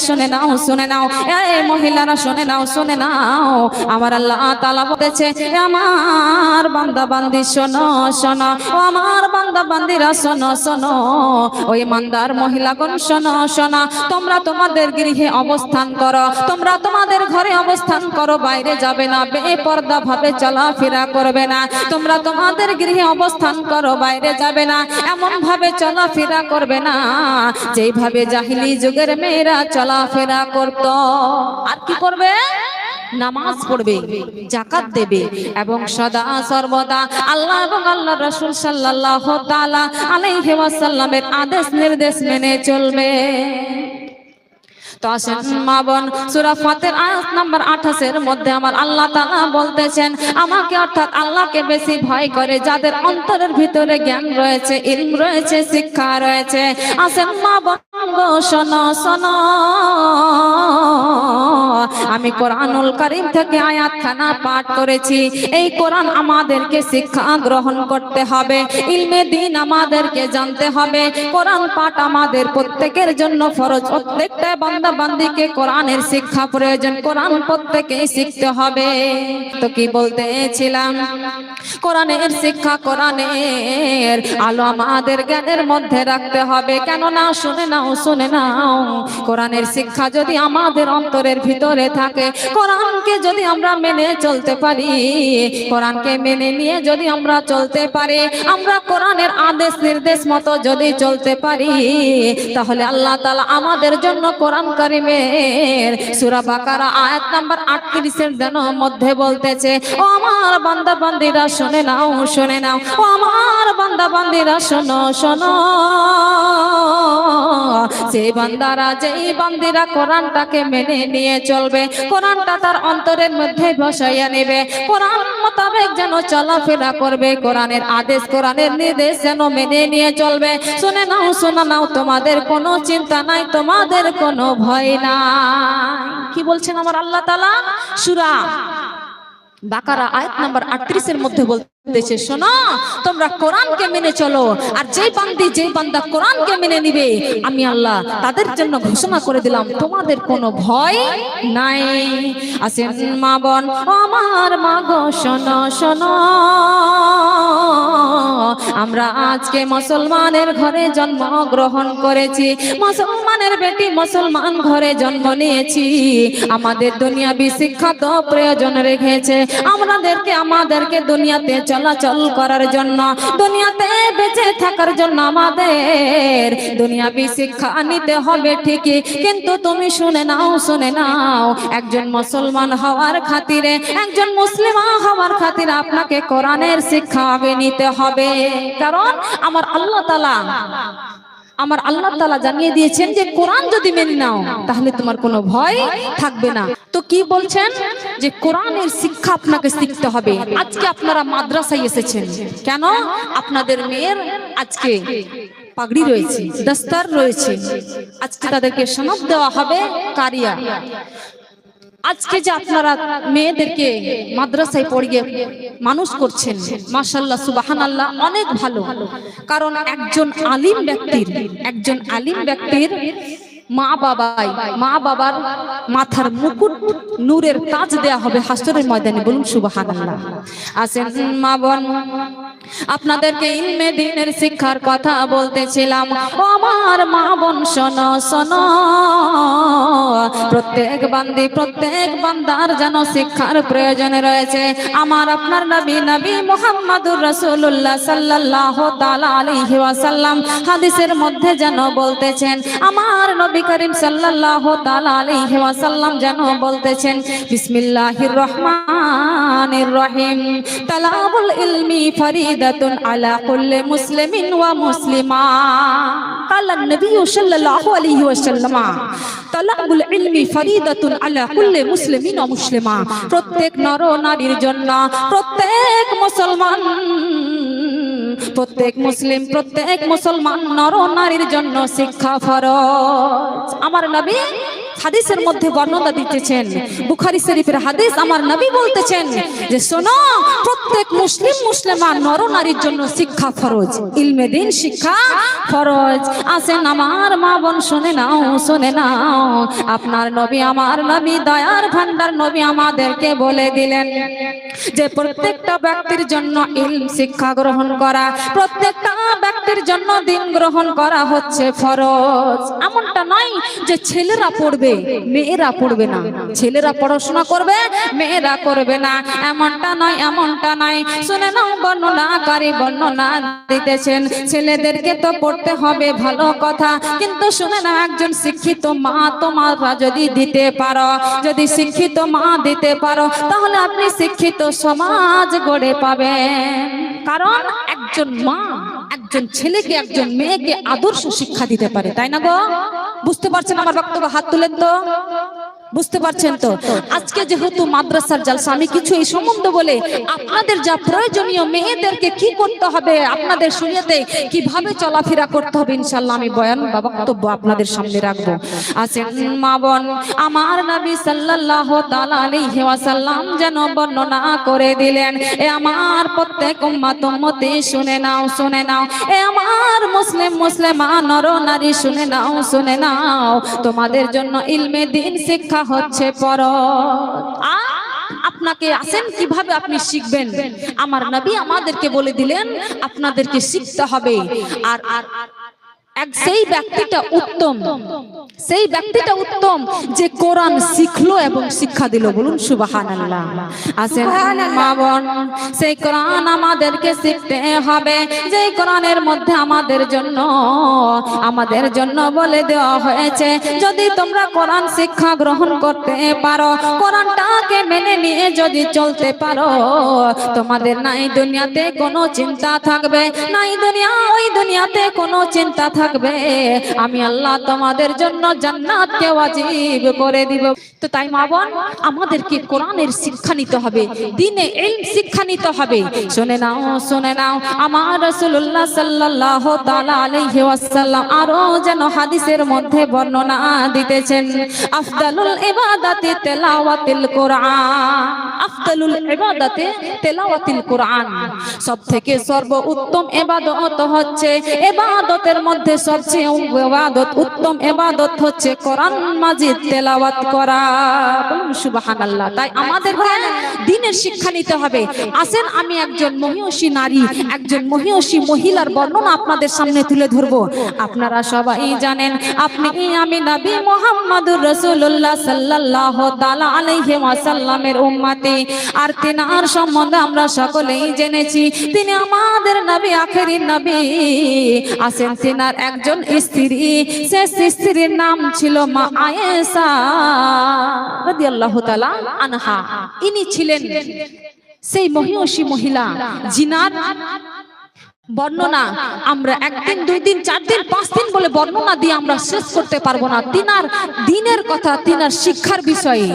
শুনে নাও শুনে নাও, এই মহিলারা শুনে নাও শুনে নাও, আমার আল্লাহ তাআলা বলেছে আমার বান্দা বান্দি শোনো শোনো, ও আমার বান্দা বান্দিরা শোনো শোনো, ওই ইমানদার মহিলাগণ শোনো শোনো, তোমরা তোমাদের গৃহে অবস্থান করো, তোমরা তোমাদের ঘরে অবস্থান করো, বাইরে যাবে না, বেপরদা ভাবে চলাফেরা করবে না, তোমরা তোমাদের গৃহে অবস্থান করো, বাইরে যাবে না, এমন ভাবে চলাফেরা করবে না যেইভাবে জাহিলি যুগের মেয়েরা চলাফেরা করত। আর কি করবে? নামাজ পড়বে, যাকাত দেবে এবং সদা সর্বদা আল্লাহ এবং আল্লাহর রাসূল সাল্লাল্লাহু তাআলা আলাইহি ওয়াসাল্লামের আদেশ নির্দেশ মেনে চলবে। তো আসেন মা বোন, সূরা ফাতির আয়াত নাম্বার 28 এর মধ্যে আমার আল্লাহ তাআলা বলতেছেন, আমাকে অর্থাৎ আল্লাহকে বেশি ভয় করে যাদের অন্তরের ভিতরে জ্ঞান রয়েছে, ইলম রয়েছে, শিক্ষা রয়েছে। আসেন মা বোন শোনো শোনো, আমি কোরআনুল কারীম থেকে আয়াতখানা পাঠ করেছি। এই কোরআন আমাদেরকে শিক্ষা গ্রহণ করতে হবে, ইলমে দ্বীন আমাদেরকে জানতে হবে। কোরআন পাঠ আমাদের প্রত্যেকের জন্য ফরজ, প্রত্যেকটা বান্দা বান্দিকে কোরআনের শিক্ষা প্রয়োজন, কোরআন প্রত্যেকেই শিখতে হবে। তো কি বলতেছিলাম, কোরআনের শিক্ষা, কোরআনের আলো আমাদের জ্ঞানের মধ্যে রাখতে হবে। কেন না, শুনে নাও শুনে নাও, কোরআনের শিক্ষা যদি আমাদের অন্তরের ভিতরে থাকে, কোরআনকে যদি আমরা মেনে চলতে পারি, কোরআনকে মেনে নিয়ে যদি আমরা চলতে পারি, আমরা কোরআনের আদেশ নির্দেশ মতো যদি চলতে পারি, তাহলে আল্লাহ তাআলা আমাদের জন্য কোরআন কারীমের সূরা বাকারা আয়াত নাম্বার 38 এর মধ্যে বলতেছে, ও আমার বান্দা বান্দিরা শুনে নাও শুনে নাও, ও আমার বান্দা বান্দিরা শোনো শোনো, সেই বান্দারা যেই বান্দিরা কোরআনটাকে মেনে নিয়ে চলবে, কোরআনটা তার অন্তরের মধ্যে বসাইয়া নেবে, কোরআন মোতাবেক যেন চলাফেরা করবে, কোরআনের আদেশ কোরআনের নির্দেশ যেন মেনে নিয়ে চলবে। শুনে নাও শুনে নাও, তোমাদের কোনো চিন্তা নাই, তোমাদের কোনো ভয় নাই। কি বলছেন আমার আল্লাহ তাআলা? সূরা বাকারা আয়াত নাম্বার 38 এর মধ্যে বলতেছে, শোনো তোমরা কোরআনকে মেনে চলো, আর যেই বান্দি যেই বান্দা কোরআনকে মেনে নিবে, আমি আল্লাহ তাদের জন্য ঘোষণা করে দিলাম তোমাদের কোনো ভয় নাই। আসেন মা বোন, আমার মা গো শোনো শোনো, আমরা আজকে মুসলমানের ঘরে জন্ম গ্রহণ করেছি, মুসলমানের বেটি মুসলমান ঘরে জন্ম নিয়েছি, আমাদের দুনিয়াবি শিক্ষা তো প্রয়োজন রেখেছে আমাদেরকে দুনিয়াতে চলাচল করার জন্য, দুনিয়াতে বেঁচে থাকার জন্য আমাদের দুনিয়াবি শিক্ষা নিতে হবে ঠিকই, কিন্তু তুমি শুনে নাও শুনে নাও, একজন মুসলমান হওয়ার খাতিরে, একজন মুসলিমা হওয়ার খাতিরে আপনাকে কোরআনের শিক্ষা আগে নিতে হবে। কারণ আমার আল্লাহ তাআলা জানিয়ে দিয়েছেন যে কোরআন যদি মেনে নাও তাহলে তোমার কোনো ভয় থাকবে না। তো কি বলছেন যে কোরআনের শিক্ষা আপনাকে শিখতে হবে। আজকে আপনারা মাদ্রাসায় এসেছেন কেন? আপনাদের মেয়ের আজকে পাগড়ি রয়েছে, দস্তার রয়েছে, আজকে তাদেরকে সনদ দেওয়া হবে কারিয়া। আজকে যে আপনারা মেয়েদেরকে মাদ্রাসায় পড়িয়ে মানুষ করছেন, মাশাআল্লাহ সুবহানাল্লাহ, অনেক ভালো। কারণ একজন আলিম ব্যক্তির মা বাবার মাথার মুকুট নূরের তাজ দেয়া হবে হাসরের ময়দানে। বলুন সুবহানাল্লাহ। আসেন মা বোন, আপনাদেরকে ইলমে দ্বীনের শিক্ষার কথা বলতেছিলাম। ও আমার মা বোন শোনো শোনো, প্রত্যেক বান্দার যেন শিক্ষার প্রয়োজন রয়েছে। আমার আপনার নবী মুহাম্মদুর রাসূলুল্লাহ সাল্লাল্লাহু তাআলা আলাইহি ওয়াসাল্লাম হাদিসের মধ্যে যেন বলতেছেন, আমার নবী করিম সাল্লাল্লাহু তাআলা আলাইহি ওয়াসাল্লাম যেন বলতেছেন, বিসমিল্লাহির রহমানির রহিম, তালাবুল ইলমি ফরিদাতুন আলা কুল্লি মুসলিমিন ওয়া মুসলিমা। قال النبي صلى الله عليه وسلم طلب العلم فريضة على كل مسلم ومسلمة। প্রত্যেক নর নারীর জন্য, প্রত্যেক মুসলমান নর নারীর জন্য শিক্ষা ফরজ। আমার নবী হাদিসের মধ্যে বর্ণনা দিতেছেন, বুখারী শরীফের হাদিস, আমার নবী বলতেছেন যে শোনো, প্রত্যেক মুসলিমা নর নারীর জন্য শিক্ষা ফরজ, ইলমে দ্বীন শিক্ষা ফরজ। আসেন আমার মা বোন শুনে নাও, শুনে নাও, আপনার নবী, আমার নবী, দয়ার ভান্ডার নবী আমাদেরকে বলে দিলেন যে প্রত্যেকটা ব্যক্তির জন্য ইলম শিক্ষা গ্রহণ করা, প্রত্যেকটা ব্যক্তির জন্য দ্বীন গ্রহণ করা হচ্ছে ফরজ। এমনটা নয় যে ছেলেরা পড়বে মেয়েরা পড়বে না, ছেলেরা পড়াশোনা করবে মেয়েরা করবে না, এমনটা নয়, এমনটা নয়। শুনে নাও, বর্ণনাকারী বর্ণনা দিতেছেন ছেলেদেরকে তো পড়তে হবে, ভালো কথা, কিন্তু শুনে না, একজন শিক্ষিত মা তোমরা যদি দিতে পারো, যদি শিক্ষিত মা দিতে পারো, তাহলে আপনি শিক্ষিত সমাজ গড়ে পাবেন। কারণ একজন মা একজন ছেলেকে, একজন মেয়েকে আদর্শ শিক্ষা দিতে পারে, তাই না গো? বুঝতে পারছেন আমার বক্তব্য? হাত তুলেন তো, বুঝতে পারছেন তো? আজকে যেহেতু মাদ্রাসার জালসা, আমি কিছু এই সম্বন্ধে বলে আপনাদের যা প্রয়োজনীয়, মেয়েদেরকে কি করতে হবে, আপনাদের শরীয়তে কিভাবে চলাফেরা করতে হবে, ইনশাআল্লাহ আমি বয়ান বা বক্তব্য আপনাদের সামনে রাখবো। আসেন মা বোন, আমার নবী সাল্লাল্লাহু তাআলা আলাইহি ওয়াসাল্লাম যেন বর্ণনা করে দিলেন, এ আমার প্রত্যেক উম্মত উম্মতি শুনে নাও, শুনে নাও, এ আমার মুসলিমা নর নারী শুনে নাও, শুনে নাও, তোমাদের জন্য ইলমে দ্বীন শিক্ষা হচ্ছে ফরজ। আপনাকে আসেন কিভাবে আপনি শিখবেন, আমার নবী আমাদেরকে বলে দিলেন আপনাদেরকে শিখতে হবে। আর সেই ব্যক্তিটা উত্তম, সেই ব্যক্তিটা উত্তম যে কোরআন শিখলো এবং শিক্ষা দিল। বলুন সুবহানাল্লাহ। আসেন মা বোন, সেই কোরআন আমাদেরকে শিখতে হবে, যে কোরআনের মধ্যে আমাদের জন্য বলে দেওয়া হয়েছে, যদি তোমরা কোরআন শিক্ষা গ্রহণ করতে পারো, কোরআনটাকে মেনে নিয়ে যদি চলতে পারো, তোমাদের নাই দুনিয়াতে কোনো চিন্তা থাকবে, নাই ওই দুনিয়াতে কোনো চিন্তা থাকবে, আমি আল্লাহ তোমাদের জন্য জান্নাতকে ওয়াজিব করে দিব। তো তাই মা বোন, আমাদেরকে কোরআনের শিক্ষা নিতে হবে, দ্বীনে ইলম শিক্ষা নিতে হবে। শুনে নাও, শুনে নাও, আমার রাসূলুল্লাহ সাল্লাল্লাহু তাআলা আলাইহি ওয়াসাল্লাম আরো যেন হাদিসের মধ্যে বর্ণনা দিতেছেন, আফদালুল ইবাদাতি তিলাওয়াতুল কোরআন, আফদালুল ইবাদাতি তিলাওয়াতুল কোরআন, সবথেকে সর্বোত্তম ইবাদত হচ্ছে, ইবাদতের মধ্যে সবচেয়ে উত্তম ইবাদত হচ্ছে কোরআন মাজিদ তেলাওয়াত করা। বলুন সুবহানাল্লাহ। তাই আমাদেরকে দ্বীনের শিক্ষা নিতে হবে। আসেন আমি একজন মহিয়সী নারী, একজন মহিয়সী মহিলার বর্ণনা আপনাদের সামনে তুলে ধরবো। আপনারা সবাই জানেন, আপনি আমি নবী মুহাম্মদুর রাসূলুল্লাহ সাল্লাল্লাহু তাআলা আলাইহি ওয়াসাল্লামের উম্মতি, আর তিনার সম্বন্ধে আমরা সকলেই জেনেছি, তিনি আমাদের নবী, আখেরি নবী। আসেন তিনার একজন স্ত্রী, সে স্ত্রীর নাম ছিল মা আয়েশা রাদিয়াল্লাহু তাআলা আনহা। ইনি ছিলেন সেই মহিয়সী মহিলা জিনার বর্ণনা আমরা একদিন, দুই দিন, 4 দিন, 5 দিন বলে বর্ণনা দিয়ে আমরা শেষ করতে পারবো না। তিনার দ্বীনের কথা, তিনার শিক্ষার বিষয়ে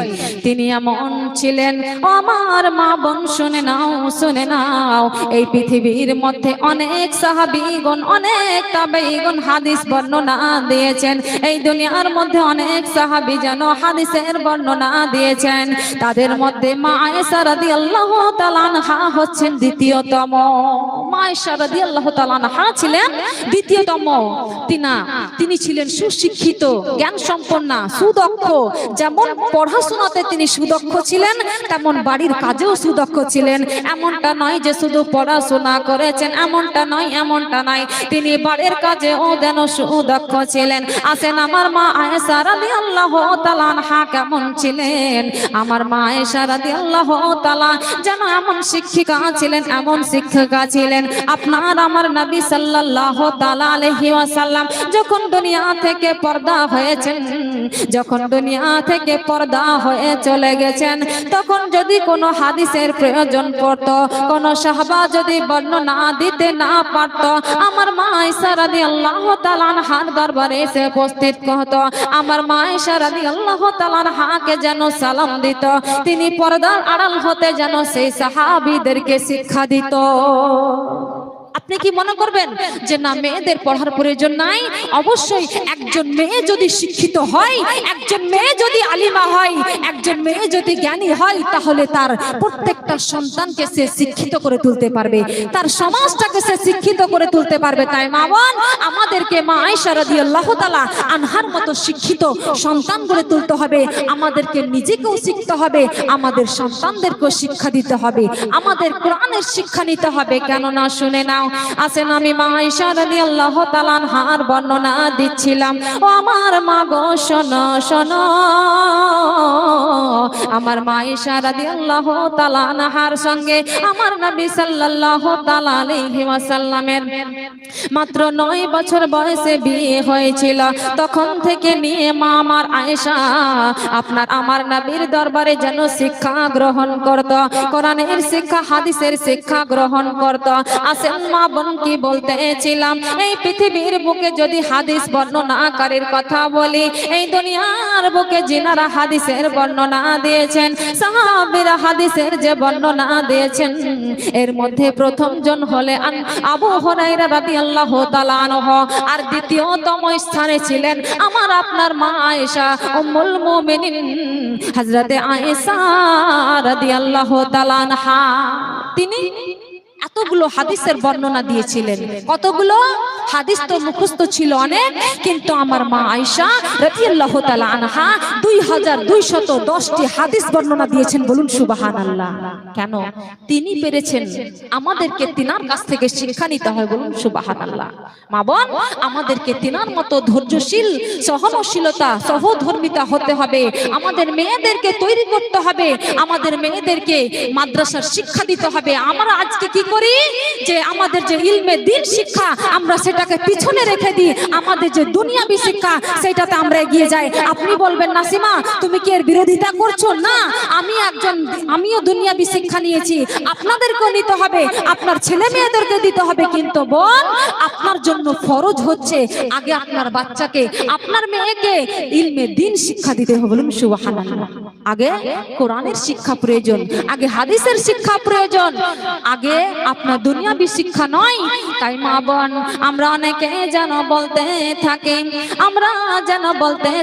তিনি এমন ছিলেন। আমার মা বোন শুনে নাও, শুনে নাও, এই পৃথিবীর মধ্যে অনেক সাহাবীগণ, অনেক তাবেঈগণ হাদিস বর্ণনা দিয়েছেন। এই দুনিয়ার মধ্যে অনেক সাহাবী যেন হাদিসের বর্ণনা দিয়েছেন। তাদের মধ্যে মা আয়েশা রাদিয়াল্লাহু তাআলা আনহা হচ্ছেন দ্বিতীয়তম। মা আয়েশা রাদিয়াল্লাহু তাআলা আনহা ছিলেন দ্বিতীয়তম। তিনি ছিলেন সুশিক্ষিত, জ্ঞান সম্পন্না, সুদক্ষ। যেমন পড়াশোনাতে তিনি সুদক্ষ ছিলেন, তেমন বাড়ির কাজেও সুদক্ষ ছিলেন। এমনটা নয় যে শুধু পড়াশোনা করেছেন, এমনটা নয়, এমনটা নয়, তিনি বাড়ির কাজেও যেন সুদক্ষ ছিলেন। আসেন আমার মা আয়েশা রাদিয়াল্লাহু তাআলা আনহা কেমন ছিলেন? আমার মা আয়েশা রাদিয়াল্লাহু তাআলা যেন এমন শিক্ষিকা ছিলেন, এমন শিক্ষিকা ছিলেন। আপনার আমার নবী সাল্লাল্লাহু তাআলা আলাইহি ওয়াসাল্লাম যখন দুনিয়া থেকে পর্দা হয়েছেন, যখন দুনিয়া থেকে পর্দা হয়ে চলে গেছেন, তখন যদি কোনো হাদিসের প্রয়োজন পড়তো, কোনো সাহাবা যদি বর্ণনা দিতে না পারতো, আমার মা আয়েশা রাদিয়াল্লাহু তাআলা আনহার দরবারে এসে উপস্থিত হতো। আমার মা আয়েশা রাদিয়াল্লাহু তাআলা আনহাকে যেন সালাম দিত, তিনি পর্দার আড়াল হতে যেন সেই সাহাবীদেরকে শিক্ষা দিত। আপনি কি মনে করবেন যে না মেয়েদের পড়ার প্রয়োজন নাই? অবশ্যই একজন মেয়ে যদি শিক্ষিত হয়, একজন মেয়ে যদি আলিমা হয়, একজন মেয়ে যদি জ্ঞানী হয়, তাহলে তার প্রত্যেকটা সন্তানকে সে শিক্ষিত করে তুলতে পারবে, তার সমাজটাকে সে শিক্ষিত করে তুলতে পারবে। তাই মা বোন, আমাদেরকে মা আয়েশা রাদিয়াল্লাহু তাআলা আনহার মতো শিক্ষিত সন্তান গড়ে তুলতে হবে। আমাদেরকে নিজেকেও শিখতে হবে, আমাদের সন্তানদেরকেও শিক্ষা দিতে হবে, আমাদের কোরআনের শিক্ষা নিতে হবে। কেননা শুনে নাও, আসেন আমি মা আয়েশা রাদিয়াল্লাহু তাআলা আনহার বর্ণনা দিচ্ছিলাম। ও আমার মা গো শোনো শোনো, আমার মা আয়েশা রাদিয়াল্লাহু তাআলা আনহার সঙ্গে আমার নবী সাল্লাল্লাহু তাআলা আলাইহি ওয়াসাল্লামের মাত্র 9 বছর বয়সে বিয়ে হয়েছিল। তখন থেকে নিয়ে মা আমার আয়েশা আমার নবীর দরবারে যেন শিক্ষা গ্রহণ করত, কোরআনের শিক্ষা, হাদিসের শিক্ষা গ্রহণ করত। আসেন মা বোন, কি বলতেছিলাম, এই পৃথিবীর বুকে যদি হাদিস বর্ণনাকারীর কথা বলি, এই দুনিয়ার বুকে যিনারা হাদিসের বর্ণনা দিয়েছেন, সাহাবীরা হাদিসের যে বর্ণনা দিয়েছেন, এর মধ্যে প্রথম জন হলে আবু হুরায়রা রাদিয়াল্লাহু তাআলা আনহু, আর দ্বিতীয়তম স্থানে ছিলেন আমার আপনার মা আয়েশা উম্মুল মুমিনিন হযরতে আয়েশা রাদিয়াল্লাহু তাআলা আনহা। তিনি এতগুলো হাদিসের বর্ণনা দিয়েছিলেন। কতগুলো হাদিস তো মুখস্থ ছিল অনেক, কিন্তু আমার মা আয়েশা রাদিয়াল্লাহু তাআলা আনহা 2210টি হাদিস বর্ণনা দিয়েছেন। বলুন সুবহানাল্লাহ। কেন? তিনি পেরেছেন, আমাদেরকে তিনার কাছ থেকে শিক্ষা নিতে হয়। বলুন সুবহানাল্লাহ। মা বোন, আমাদেরকে তিনার মতো ধৈর্যশীল, সহনশীলতা, সহধর্মিতা হতে হবে। আমাদের মেয়েদেরকে তৈরি করতে হবে, আমাদের মেয়েদেরকে মাদ্রাসার শিক্ষা দিতে হবে। আমরা আজকে কি করি যে আমাদের যে ইলমে দ্বীন শিক্ষা, আমরা সেটাকে পিছনে রেখে দিই, আমাদের যে দুনিয়াবি শিক্ষা সেটাতে আমরা এগিয়ে যাই। আপনি বলবেন নাসিমা তুমি কি এর বিরোধিতা করছো? না, আমিও দুনিয়াবি শিক্ষা নিয়েছি, আপনাদেরকেও নিতে হবে, আপনার ছেলে মেয়েদেরকে দিতে হবে। কিন্তু বোন, আপনার জন্য ফরজ হচ্ছে আগে আপনার বাচ্চাকে, আপনার মেয়েকে ইলমে দ্বীন শিক্ষা দিতে হবে। বলুন সুবহানাল্লাহ। আগে কোরআনের শিক্ষা প্রয়োজন, আগে হাদিসের শিক্ষা প্রয়োজন, আগে আপনার দুনিয়াবি শিক্ষা নয়। তাই মা বোন, আমরা অনেকে যেন বলতে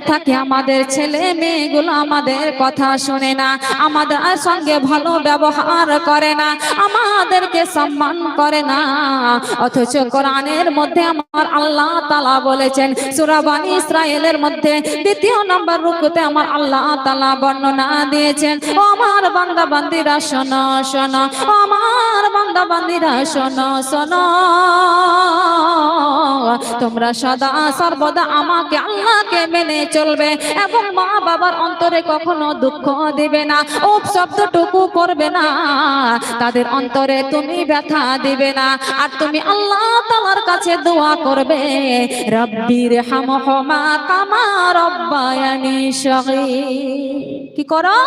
থাকি আমাদের ছেলে মেয়েগুলো আমাদের কথা শুনে না, আমাদের সঙ্গে ভালো ব্যবহার করে না, আমাদেরকে সম্মান করে না। অথচ কোরআনের মধ্যে আমার আল্লাহ তাআলা বলেছেন, সূরা বনী ইসরাঈলের মধ্যে 2 নম্বর রুকুতে আমার আল্লাহ তাআলা বর্ণনা দিয়েছেন, ও আমার বান্দা বান্দীরা শোনো শোনো, আমার বান্দা বান্দীরা শোনো শোনো, তোমরা সদা সর্বদা আমাকে আল্লাহকে মেনে চলবে এবং মা বাবার অন্তরে কখনো দুঃখ দিবে না, শব্দটুকু করবে না, তাদের অন্তরে তুমি ব্যথা দিবে না। আর তুমি আল্লাহ তাআলার কাছে দোয়া করবে, রব্বির হামহুমা কামা রব্বায়ানি সগীর। কি করো?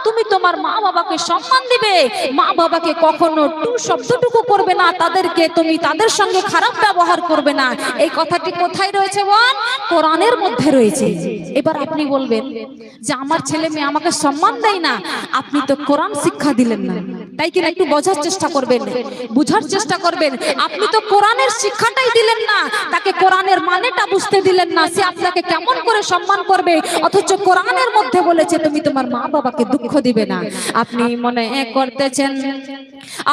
তুমি তোমার মা বাবাকে সম্মান দিবে, মা বাবাকে কখনো টু শব্দটুকু করবে না, তাদেরকে তুমি তাদের সঙ্গে খারাপ ব্যবহার করবে না। এই কথাটি কোথায় রয়েছে বোন? কোরআনের মধ্যে রয়েছে। এবার আপনি বলবেন যে আমার ছেলে মেয়ে আমাকে সম্মান দেয় না, আপনি তো কোরআন শিক্ষা দিলেন না, তাই কিনা? একটু বোঝার চেষ্টা করবেন, বুঝার চেষ্টা করবেন। আপনি তো কোরআনের শিক্ষাটাই দিলেন না, তাকে কোরআনের মানেটা বুঝতে দিলেন না, সে আপনাকে কেমন করে সম্মান করবে? অথচ কোরআনের মধ্যে বলেছে তুমি তোমার মা বাবাকে দুঃখ দিবে না। আপনি মনে করতেছেন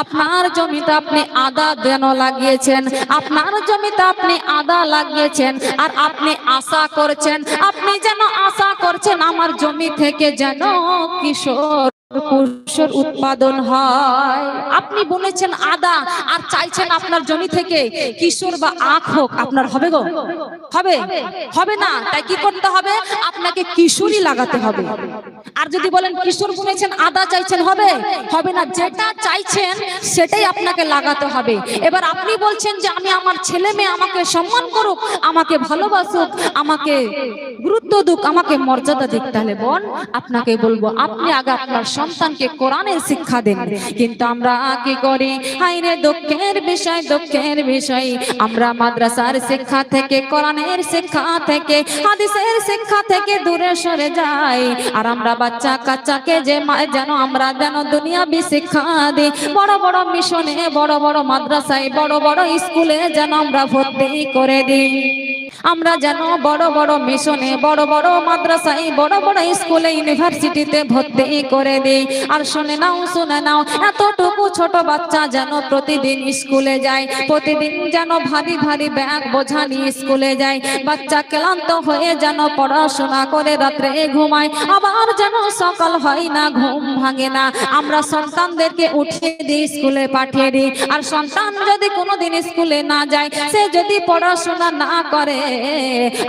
আপনার জমিতে আপনি আদা যেন লাগিয়েছেন, আপনার জমিতে আপনি আদা লাগিয়েছেন, আর আপনি আশা করছেন, আপনি যেন আশা করছেন আমার জমি থেকে যেন কিশোর উৎপাদন হয়। আপনি বলেছেন আদা আর চাইছেন আপনার জমি থেকে কিশোর বা আখ হোক, আপনার হবে গো? হবে না। তাই কি করতে হবে? আপনাকে কিশোরই লাগাতে হবে। আর যদি বলেন কিশোর বুনেছেন আদা চাইছেন, হবে না। যেটা চাইছেন সেটাই আপনাকে লাগাতে হবে। এবার আপনি বলছেন যে আমি আমার ছেলে মেয়ে আমাকে সম্মান করুক, আমাকে ভালোবাসুক, আমাকে গুরুত্ব দিক, আমাকে মর্যাদা দিক। তাহলে বোন আপনাকে বলবো আপনি আগে আপনার সন্তানকে কোরআনের শিক্ষা দেন। কিন্তু আমরা কি করি? হায়রে দুঃখের বিষয়, দুঃখের বিষয়, আমরা মাদ্রাসার শিক্ষা থেকে, কোরআনের শিক্ষা থেকে, হাদিসের শিক্ষা থেকে দূরে সরে যাই। আর আমরা বাচ্চা কাচ্চাকে যেন আমরা যেন দুনিয়াবি শিক্ষা দিই, বড় বড় মিশনে, বড় বড় মাদ্রাসায়, বড় বড় স্কুলে যেন আমরা ভর্তি করে দিই। আমরা যেন বড় বড় মিশনে, বড় বড় মাদ্রাসায়, বড় বড় স্কুলে, ইউনিভার্সিটিতে ভর্তি করে দেই। আর শুনে নাও, শুনে নাও, এতটুকু ছোট বাচ্চা যেন প্রতিদিন স্কুলে যায়, প্রতিদিন যেন ভারী ভারী ব্যাগ বোঝা নিয়ে স্কুলে যায়। বাচ্চা ক্লান্ত হয়ে যেন পড়াশোনা করে রাত্রে ঘুমায়, আবার যেন সকাল হয় না, ঘুম ভাঙে না। আমরা সন্তানদেরকে উঠিয়ে দিই, স্কুলে পাঠিয়ে দিই। আর সন্তান যদি কোনোদিন স্কুলে না যায়, সে যদি পড়াশোনা না করে,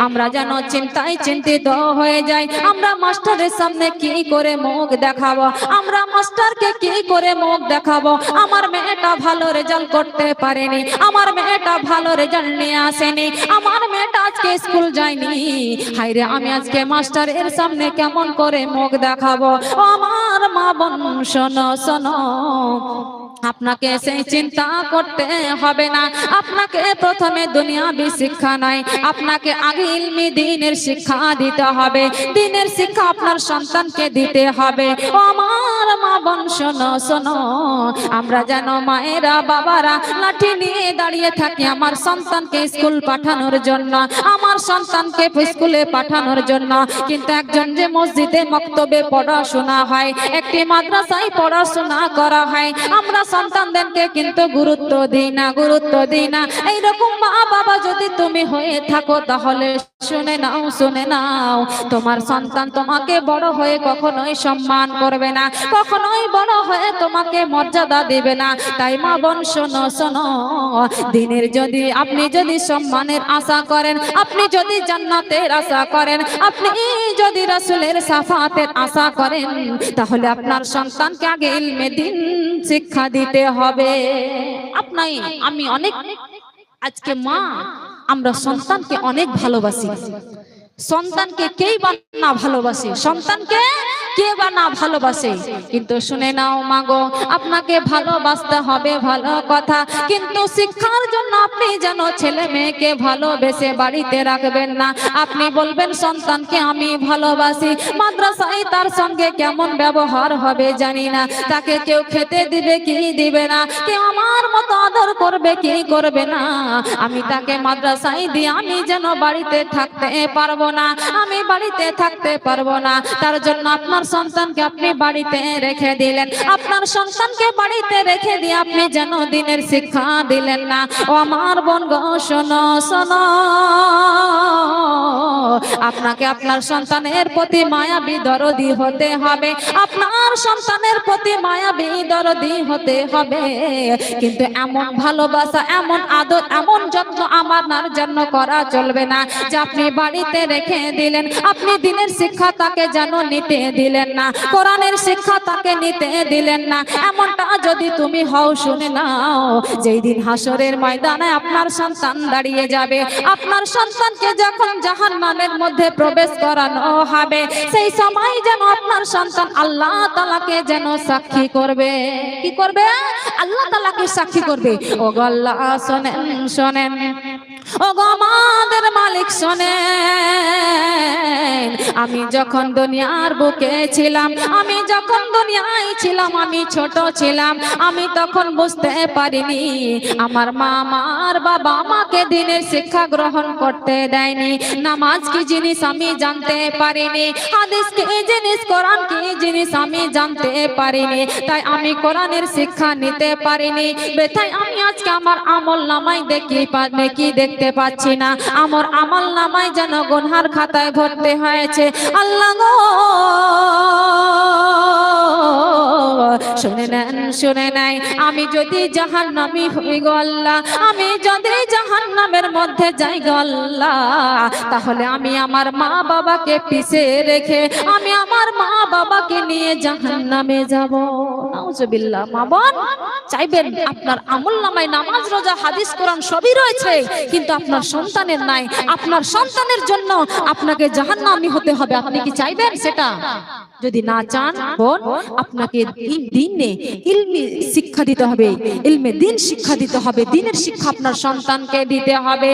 আমরা যেন চিন্তায় চিন্তিত হয়ে যাই। আমরা মাস্টারের সামনে কি করে মুখ দেখাবো? আমরা মাস্টারকে কি করে মুখ দেখাবো? আমার মেয়েটা ভালো রেজাল্ট করতে পারেনি, আমার মেয়েটা ভালো রেজাল্ট নিয়ে আসেনি, আমার মেয়েটা আজকে স্কুল যায়নি। হায়রে আমি আজকে মাস্টারের সামনে কেমন করে মুখ দেখাবো? আমার মা বোন শোনো, শোনো, আপনাকে সেই চিন্তা করতে হবে না। আপনাকে প্রথমে দুনিয়াবি শিক্ষা নয়, আপনাকে আগে ইলমি দ্বীনের শিক্ষা দিতে হবে। দ্বীনের শিক্ষা আপনার সন্তানকে দিতে হবে। ও আমার মা বোন শোনো, শোনো, আমরা যেন মায়েরা বাবারা লাঠি নিয়ে দাঁড়িয়ে থাকি আমার সন্তানকে স্কুল পাঠানোর জন্য, আমার সন্তানকে স্কুলে পাঠানোর জন্য। কিন্তু একজন যে মসজিদে মক্তবে পড়াশোনা হয়, একটি মাদ্রাসায় পড়াশোনা করা হয়, আমরা সন্তানদেরকে কিন্তু গুরুত্ব দিই না, গুরুত্ব দিই না। এইরকম মা বাবা যদি তুমি হয়ে থাকো, তাহলে শুনে নাও, শুনে নাও, তোমার সন্তান তোমাকে বড় হয়ে কখনোই সম্মান করবে না, কখনোই বড় হয়ে তোমাকে মর্যাদা দেবে না। তাই মা বোন শোনো, শোনো, দিনের যদি আপনি যদি সম্মানের আশা করেন, আপনি যদি জান্নাতের আশা করেন, আপনি যদি রাসূলের শাফাতের আশা করেন, তাহলে আপনার সন্তানকে আগে ইলমে দ্বীন শিক্ষা দিতে হবে। আপনাই আমি অনেক আজকে মা, আমরা সন্তানকে অনেক ভালোবাসি। সন্তানকে কেই বা না ভালোবাসে, সন্তানকে কে বা না ভালোবাসে? কিন্তু শুনে নাও মাগো, আপনাকে ভালোবাসতে হবে, ভালো কথা, কিন্তু শিক্ষার জন্য আপনি যেন ছেলে মেয়েকে ভালোবেসে বাড়িতে রাখবেন না। আপনি বলবেন সন্তানকে আমি ভালোবাসি, মাদ্রাসায় তার সঙ্গে কেমন ব্যবহার হবে জানি না, তাকে কেউ খেতে দিবে কি দিবে না, কেউ আমার মতো আদর করবে কি করবে না, আমি তাকে মাদ্রাসায় দিয়ে আমি যেন বাড়িতে থাকতে পারবো না, আমি বাড়িতে থাকতে পারবো না। তার জন্য আপনার সন্তানকে আপনি বাড়িতে রেখে দিলেন, আপনার সন্তানকে বাড়িতে রেখে দিয়ে আপনি যেন দ্বীনের শিক্ষা দিলেন না। ও আমার বোন গো শোনো, শোনো, আপনাকে আপনার সন্তানের প্রতি মায়াবী দরদি হতে হবে, আপনার সন্তানের প্রতি মায়াবী দরদি হতে হবে। কিন্তু এমন ভালোবাসা, এমন আদর, এমন যত্ন আমার জন্য করা চলবে না যে আপনি বাড়িতে রেখে দিলেন, আপনি দ্বীনের শিক্ষা তাকে যেন নিতে দিলেন না, কোরআনের শিক্ষা তাকে নিতে দিলেন না। এমনটা যদি তুমি হও, শুনে নাও, যেই দিন হাসরের ময়দানে আপনার সন্তান দাঁড়িয়ে যাবে, আপনার সন্তানকে যখন জাহান্নামের মধ্যে প্রবেশ করানো হবে, সেই সময় যেন আপনার সন্তান আল্লাহ তাআলাকে যেন সাক্ষী করবে। কি করবে? আল্লাহ তাআলাকে সাক্ষী করবে। ও গো আল্লাহ শোনেন, শোনেন, ও গো আমাদের মালিক শোনেন, আমি যখন দুনিয়ার বুকে ছিলাম, আমি যখন দুনিয়ায় ছিলাম, আমি ছোট ছিলাম, আমি তখন বুঝতে পারিনি, আমার মা আমার বাবা আমাকে দ্বীনের শিক্ষা গ্রহণ করতে দেয়নি, নামাজ কি জিনিস আমি জানতে পারিনি, হাদিস কি জিনিস, কোরআন কি জিনিস আমি জানতে পারিনি, তাই আমি কোরআনের শিক্ষা নিতে পারিনি। বেথায় আমি আজকে আমার আমল নামায় দেখতে পাচ্ছি না, আমার আমল নামায় যেন গুনহার খাতায় ভরতে হয়েছে। আল্লাহ গো শুনে নেন, শুনে নাই, আমি যদি জাহান্নামী হই গো আল্লাহ, আমি যদি জাহান্নামের মধ্যে যাই গো আল্লাহ, তাহলে আমি আমার মা বাবাকে পিছে রেখে আমি আমার মা বাবাকে নিয়ে জাহান্নামে যাব। নাউজুবিল্লাহ। মা বোন, চাইবেন আপনার আমলনামায় নামাজ, রোজা, হাদিস, কোরআন সবই রয়েছে, কিন্তু আপনার সন্তানের নাই। আপনার সন্তানের জন্য আপনাকে জাহান্নামী হতে হবে। আপনি কি চাইবেন সেটা? যদি না চান বোন, আপনাকে দ্বীনে ইলমি শিক্ষা দিতে হবে, ইলমে দ্বীন শিক্ষা দিতে হবে, দ্বীনের শিক্ষা আপনার সন্তানকে দিতে হবে।